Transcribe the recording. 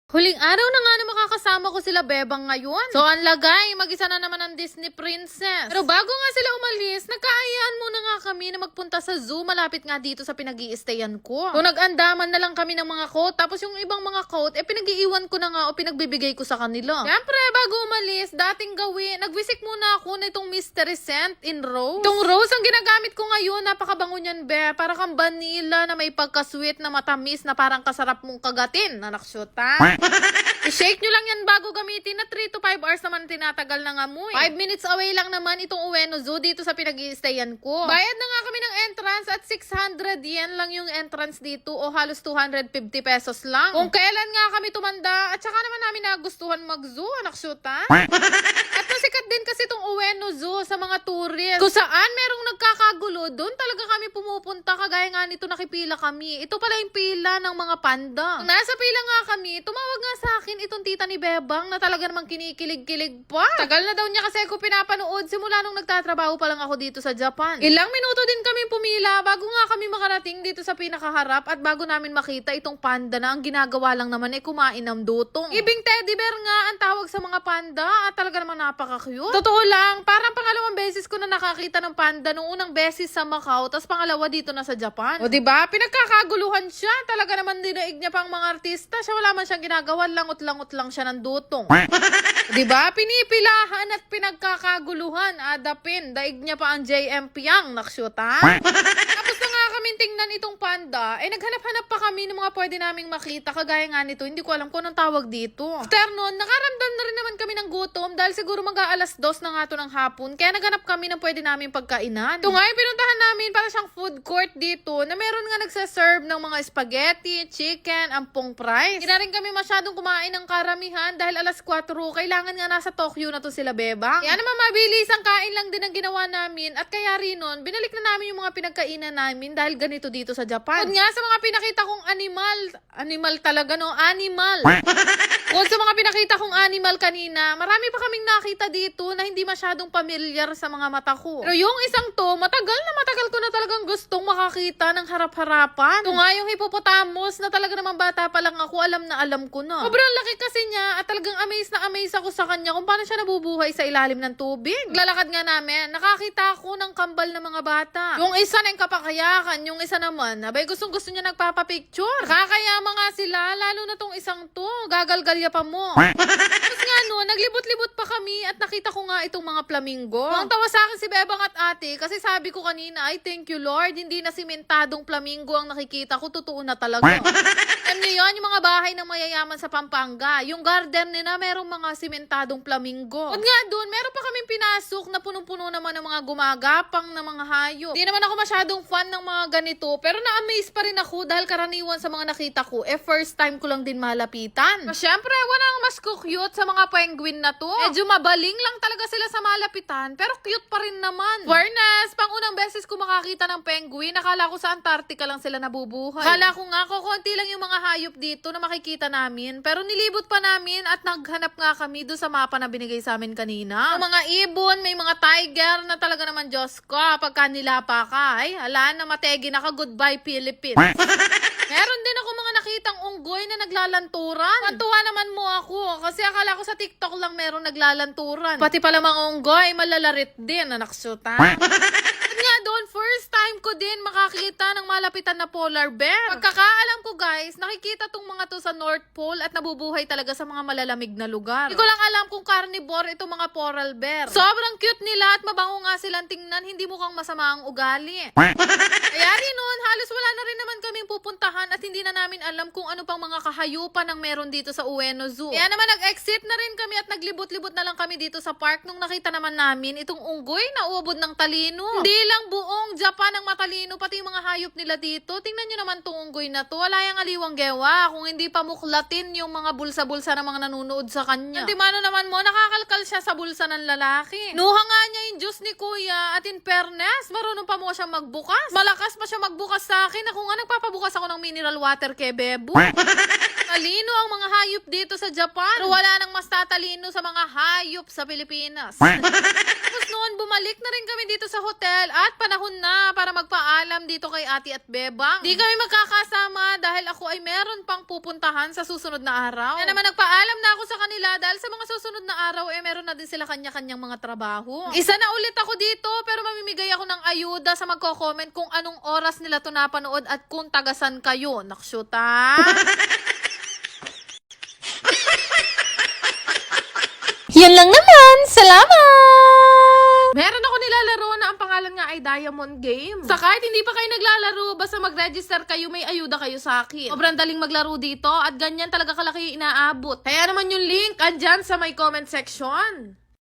Huling araw na nga na makakasama ko sila Bebang ngayon. So ang lagay, mag-isa na naman ang Disney Princess. Pero bago nga sila umalis, nagkaayaan muna nga kami na magpunta sa zoo malapit nga dito sa pinag-i-stayan ko. So nag-andaman na lang kami ng mga coat, tapos yung ibang mga coat, pinag-iiwan ko na nga o pinagbibigay ko sa kanila. Siyempre, bago umalis, dating gawin, nag-visit muna ako na itong Mystery Scent in Rose. Itong rose ang ginagamit ko ngayon, napakabango niyan, be. Para kang vanilla na may pagka-sweet na matamis na parang kasarap mong kagatin. Anak shoot, ha? I-shake nyo lang yan bago gamitin na 3 to 5 hours naman tinatagal ng amoy. 5 minutes away lang naman itong Ueno Zoo dito sa pinag-i-stayan ko. Bayad na nga kami ng entrance at 600 yen lang yung entrance dito o halos 250 pesos lang. Kung kailan nga kami tumanda at saka naman namin nagustuhan mag-zoo, anak shoot, ha? At nasikat din kasi itong Ueno Zoo sa mga tourist. Kung saan merong nagkakagulo, doon talaga kami pumupunta. Kagaya nga nito nakipila kami. Ito pala yung pila ng mga panda. Kung nasa pila nga kami, tumawag nga sa akin itong tita ni Bebang na talaga namang kinikilig-kilig pa. Tagal na daw niya kasi ako pinapanood simula nung nagtatrabaho pa lang ako dito sa Japan. Ilang minuto din kami pumila bago nga kami makarating dito sa pinakaharap at bago namin makita itong panda na ang ginagawa lang naman ay kumain ng dutong. Ibing teddy bear nga ang tawag sa mga panda at talaga namang napaka-cute. Totoo lang, parang pangalawang beses ko na nakakita ng panda nung unang beses sa Macau tapos pangalawa dito na sa Japan. O diba, pinagkakaguluhan siya. Talaga naman dinaig niya pang mga artista. Siya wala man siyang ginagawa, langot-langot lang siya ng dutong. Diba? Pinipilahan at pinagkakaguluhan. Adapin. Daig niya pa ang JM Piang. Nakshoot, ha? Tapos na nga kami tingnan itong panda. Naghanap-hanap pa kami ng mga pwede naming makita. Kagaya nga nito. Hindi ko alam kung anong tawag dito. After nun, nakaramdam na rin naman kami ng gutom dahil siguro mag-aalas 2 na nga to ng hapon. Kaya naghanap kami ng pwede naming pagkainan. Ito nga yung pinuntahan namin para siyang food court dito na meron nga nagsaserve ng mga spaghetti, chicken, ampong fries. Hindi na rin kami masyadong kumain ng karamihan dahil alas 4, kailangan nga nasa Tokyo na to sila Bebang. Kaya naman mabilis, ang kain lang din ang ginawa namin at kaya rin nun, binalik na namin yung mga pinagkainan namin dahil ganito dito sa Japan. Kung nga sa mga pinakita kong animal talaga no, animal. Kung sa mga pinakita kong animal kanina, marami pa kaming nakita dito na hindi masyadong pamilyar sa mga mata ko. Pero yung isang to, matagal ko na talagang gustong makakita ng harap-harapan. Ito nga yung hippopotamus na talaga naman bata pa lang ako, alam na alam ko na. Sobrang laki kasi niya at talagang amaze na amaze ako sa kanya kung paano siya nabubuhay sa ilalim ng tubig. Lalakad nga namin, nakakita ako ng kambal ng mga bata. Yung isa na yung kapakayakan, yung isa naman, abay gustong gusto niya nagpapapicture. Kakayama nga sila, lalo na tong isang to, gagalgalya pa mo. Tapos nga no, naglibot-libot pa kami at nakita ko nga itong mga flamingo. Ang tawa sa akin si Bebang at ate kasi sabi ko kanina, ay thank you Lord, hindi na simentadong flamingo ang nakikita ko, totoo na talaga. Alam niyo yun, yung mga bahay ng mayayaman sa Pampanga, yung garden nila merong mga simentadong flamingo. At nga doon, meron pa kaming pinasok na punong-puno naman ng mga gumagapang na mga hayop. Di naman ako masyadong fan ng mga ganito, pero na-amaze pa rin ako dahil karaniwan sa mga nakita ko, first time ko lang din malapitan. Siyempre, walang mas cute sa mga penguin na to. Medyo mabaling lang talaga sila sa malapitan, pero cute pa rin naman. Fairness, pang unang beses ko makakita ng penguin, nakala ko sa Antarctica lang sila nabubuhay. Akala ko nga, konti lang yung mga hayop dito na makikita namin, pero nilibot pa namin at naghanap nga kami doon sa mapa na binigay sa amin kanina. Yung mga ibon, may mga tiger na talaga naman, Diyos ko, pagka nilapa ka, ay, hala na mategi na ka, goodbye Philippines. Meron din ako mga nakitang unggoy na naglalanturan. Natuwa naman mo ako kasi akala ko sa TikTok lang meron naglalanturan. Pati pala mga unggoy, malalarit din, anak syuta. At nga doon, first time ko din makakita ng malapitan na polar bear. Pagkakaalam ko guys, nakikita tong mga to sa North Pole at nabubuhay talaga sa mga malalamig na lugar. Hindi ko lang alam kung carnivore itong mga polar bear. Sobrang cute nila at mabango nga silang tingnan, hindi mukhang masama ang ugali. Kaya rin nun, halos wala na rin naman kaming pupuntahan at hindi na namin alam kung ano pang mga kahayupan ang meron dito sa Ueno Zoo. Kaya naman nag-exit na rin kami at naglibot-libot na lang kami dito sa park nung nakita naman namin itong unggoy na uubod ng talino. Hindi lang buong Japan ang matalino, pati yung mga hayop nila dito. Tingnan nyo naman itong unggoy na to. Wala yung aliwang gewa kung hindi pa muklatin yung mga bulsa-bulsa ng mga nanonood sa kanya. Antimano naman mo, nakakalkal siya sa bulsa ng lalaki. Nuha nga niya yung juice ni kuya at in fairness, marunong pa mo siyang magbukas. Malakas pa siya magbukas sa akin. Ako nga nagpapabukas ako ng mineral water kay Bebo. Talino ang mga hayop dito sa Japan. Pero wala nang mas tatalino sa mga hayop sa Pilipinas. Tapos noon, bumalik na rin kami dito sa hotel at panahon na para magpaalam dito kay ate at bebang. Di kami magkakasama dahil ako ay meron pang pupuntahan sa susunod na araw. Kaya naman nagpaalam na ako sa kanila dahil sa mga susunod na araw meron na din sila kanya-kanyang mga trabaho. Isa na ulit ako dito pero mamimigay ako ng ayuda sa magko-comment kung anong oras nila to napanood at kung tagasan kayo. Nakshuta! Yun lang naman. Salamat! Meron ako nilalaro na ang pangalan nga ay Diamond Game. Sa kahit hindi pa kayo naglalaro, basta mag-register kayo, may ayuda kayo sa akin. Sobrang daling maglaro dito at ganyan talaga kalaki yung inaabot. Kaya naman yung link andyan sa my comment section.